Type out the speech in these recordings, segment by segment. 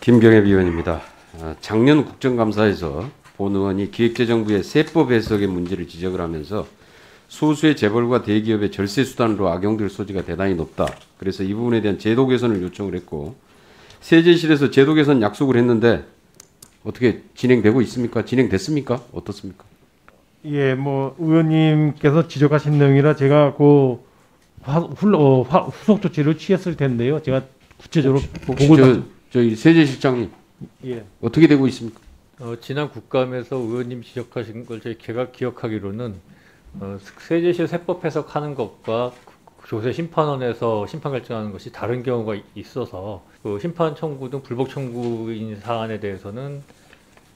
김경엽 의원입니다. 작년 국정감사에서 본 의원이 기획재정부의 세법 해석의 문제를 지적을 하면서 소수의 재벌과 대기업의 절세 수단으로 악용될 소지가 대단히 높다. 그래서 이 부분에 대한 제도 개선을 요청을 했고, 세제실에서 제도 개선 약속을 했는데 어떻게 진행되고 있습니까? 진행됐습니까? 어떻습니까? 예, 뭐 의원님께서 지적하신 내용이라 제가 그 후속 조치를 취했을 텐데요. 제가 구체적으로 혹시 저희 세제실장님, 예, 어떻게 되고 있습니까? 지난 국감에서 의원님 지적하신 걸 제가 기억하기로는 세제실 세법 해석하는 것과 조세 심판원에서 심판 결정하는 것이 다른 경우가 있어서 그 심판 청구 등 불복 청구인 사안에 대해서는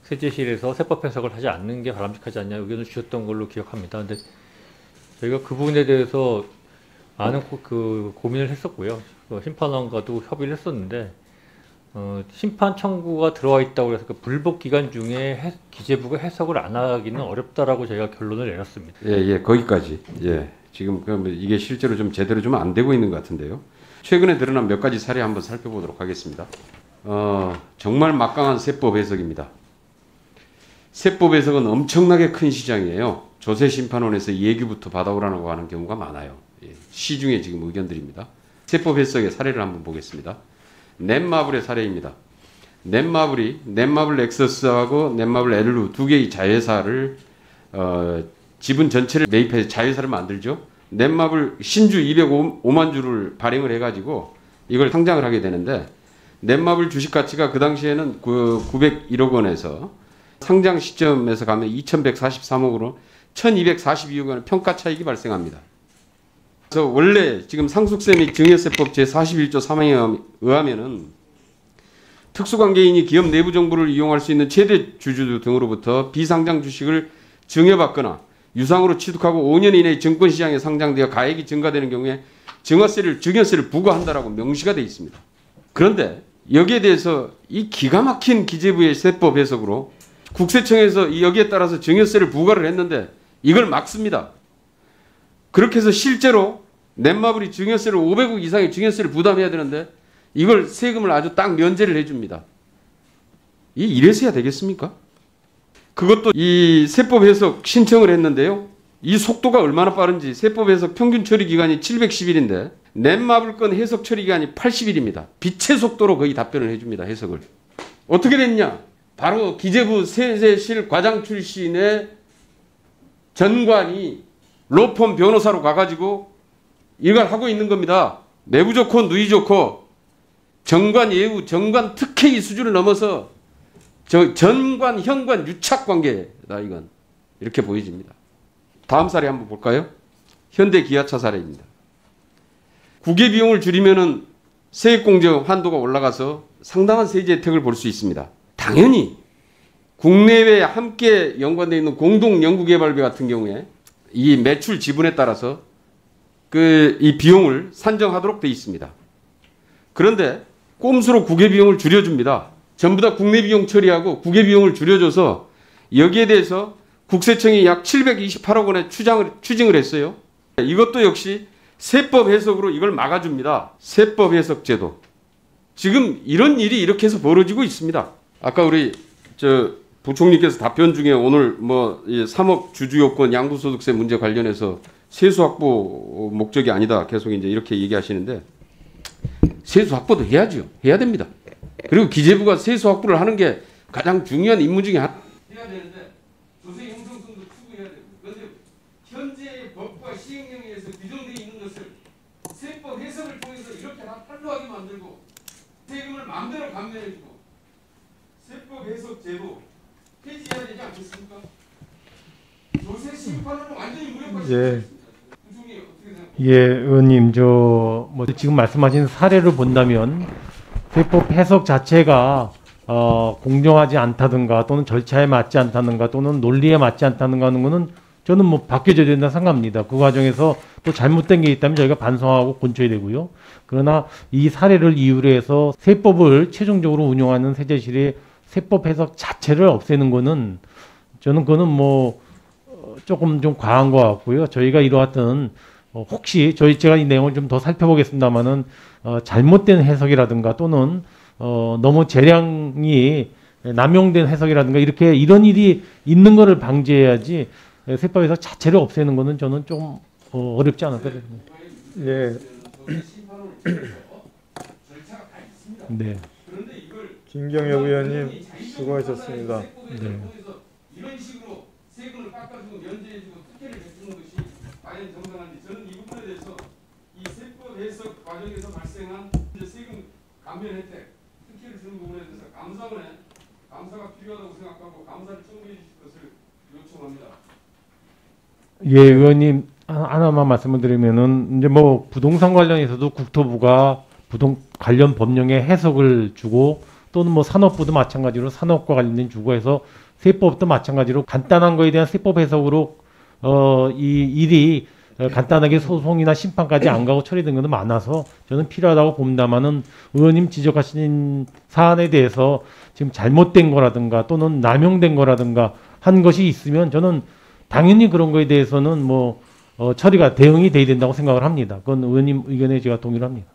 세제실에서 세법 해석을 하지 않는 게 바람직하지 않냐 의견을 주셨던 걸로 기억합니다. 근데 저희가 그 부분에 대해서 많은 고민을 했었고요. 심판원과도 협의를 했었는데 심판 청구가 들어와 있다고 해서 그 불복 기간 중에 기재부가 해석을 안 하기는 어렵다라고 저희가 결론을 내렸습니다. 예, 거기까지. 예, 지금 이게 실제로 좀 제대로 좀 안 되고 있는 것 같은데요. 최근에 드러난 몇 가지 사례 한번 살펴보도록 하겠습니다. 정말 막강한 세법 해석입니다. 세법 해석은 엄청나게 큰 시장이에요. 조세심판원에서 예규부터 받아오라고 하는 경우가 많아요. 예, 시중에 지금 의견들입니다. 세법 해석의 사례를 한번 보겠습니다. 넷마블의 사례입니다. 넷마블 엑서스하고 넷마블 엘루 두 개의 자회사를 지분 전체를 매입해서 자회사를 만들죠. 넷마블 신주 205만 주를 발행을 해가지고 이걸 상장을 하게 되는데, 넷마블 주식 가치가 그 당시에는 901억 원에서 상장 시점에서 가면 2143억으로 1242억 원의 평가 차익이 발생합니다. 그래서 원래 지금 상속세 및 증여세법 제41조 3항에 의하면은 특수관계인이 기업 내부 정보를 이용할 수 있는 최대 주주 등으로부터 비상장 주식을 증여받거나 유상으로 취득하고 5년 이내에 증권시장에 상장되어 가액이 증가되는 경우에 증여세를 부과한다라고 명시가 되어 있습니다. 그런데 여기에 대해서 이 기가 막힌 기재부의 세법 해석으로 국세청에서 여기에 따라서 증여세를 부과를 했는데 이걸 막습니다. 그렇게 해서 실제로 넷마블이 증여세를 500억 이상의 증여세를 부담해야 되는데 이걸 세금을 아주 딱 면제를 해줍니다. 이래서야 되겠습니까? 그것도 이 세법 해석 신청을 했는데요. 이 속도가 얼마나 빠른지, 세법 해석 평균 처리 기간이 710일인데 넷마블 건 해석 처리 기간이 80일입니다. 빛의 속도로 거의 답변을 해줍니다. 해석을. 어떻게 됐냐? 바로 기재부 세제실 과장 출신의 전관이 로펌 변호사로 가가지고 이걸 하고 있는 겁니다. 내부 좋고 누이 좋고 정관 예우, 정관 특혜의 수준을 넘어서 전관, 현관 유착 관계다 이건. 이렇게 보여집니다. 다음 사례 한번 볼까요? 현대 기아차 사례입니다. 국외 비용을 줄이면은 세액공제 한도가 올라가서 상당한 세제 혜택을 볼 수 있습니다. 당연히 국내외에 함께 연관되어 있는 공동연구개발비 같은 경우에 이 매출 지분에 따라서 이 비용을 산정하도록 되어 있습니다. 그런데 꼼수로 국외 비용을 줄여줍니다. 전부 다 국내 비용 처리하고 국외 비용을 줄여줘서 여기에 대해서 국세청이 약 728억 원의 추징을 했어요. 이것도 역시 세법 해석으로 이걸 막아줍니다. 세법 해석 제도. 지금 이런 일이 이렇게 해서 벌어지고 있습니다. 아까 우리 부총리께서 답변 중에 오늘 3억 주주요건 양도소득세 문제 관련해서 세수 확보 목적이 아니다. 계속 이제 이렇게 얘기하시는데 세수 확보도 해야죠. 해야 됩니다. 그리고 기재부가 세수 확보를 하는 게 가장 중요한 임무 중에 하나. 해야 되는데 조세 형성성도 추구해야 되고. 그런데 현재의 법과 시행령에 의해서 규정되어 있는 것을 세법 해석을 통해서 이렇게 다 탈루하게 만들고 세금을 마음대로 감면해주고 세법 해석 제도 폐지해야 되지 않겠습니까? 조세 심판은 완전히 무력화시켰습니다. 예, 의원님, 지금 말씀하신 사례를 본다면 세법 해석 자체가 공정하지 않다든가 또는 절차에 맞지 않다든가 또는 논리에 맞지 않다든가 하는 거는 저는 바뀌어져야 된다 생각합니다. 그 과정에서 또 잘못된 게 있다면 저희가 반성하고 고쳐야 되고요. 그러나 이 사례를 이유로 해서 세법을 최종적으로 운용하는 세제실의 세법 해석 자체를 없애는 거는 저는 그거는 조금 좀 과한 것 같고요. 저희가 이러한 혹시 제가 이 내용을 좀 더 살펴보겠습니다만은 잘못된 해석이라든가 또는 너무 재량이 남용된 해석이라든가 이런 일이 있는 거를 방지해야지 세법 해석 자체를 없애는 거는 저는 좀 어렵지 않을까. 예, 네. 김경엽 의원님 수고하셨습니다. 네. 이런 식으로 세금을 깎아주고 면제해주고 특혜를 베푸는 것이 과연 정당한지 저는 이 부분에 대해서 이 세법 해석 과정에서 발생한 세금 감면 혜택 특혜를 주는 부분에 대해서 감사가 필요하다고 생각하고 감사를 청구해 주실 것을 요청합니다. 예, 의원님 하나만 말씀을 드리면은 이제 뭐 부동산 관련해서도 국토부가 관련 법령에 해석을 주고 또는 뭐 산업부도 마찬가지로 산업과 관련된 주고 해서 세법도 마찬가지로 간단한 거에 대한 세법 해석으로 이 일이 간단하게 소송이나 심판까지 안 가고 처리된 것도 많아서 저는 필요하다고 봅니다만은 의원님 지적하신 사안에 대해서 지금 잘못된 거라든가 또는 남용된 거라든가 한 것이 있으면 저는 당연히 그런 거에 대해서는 뭐 처리가 대응이 돼야 된다고 생각을 합니다. 그건 의원님 의견에 제가 동의를 합니다.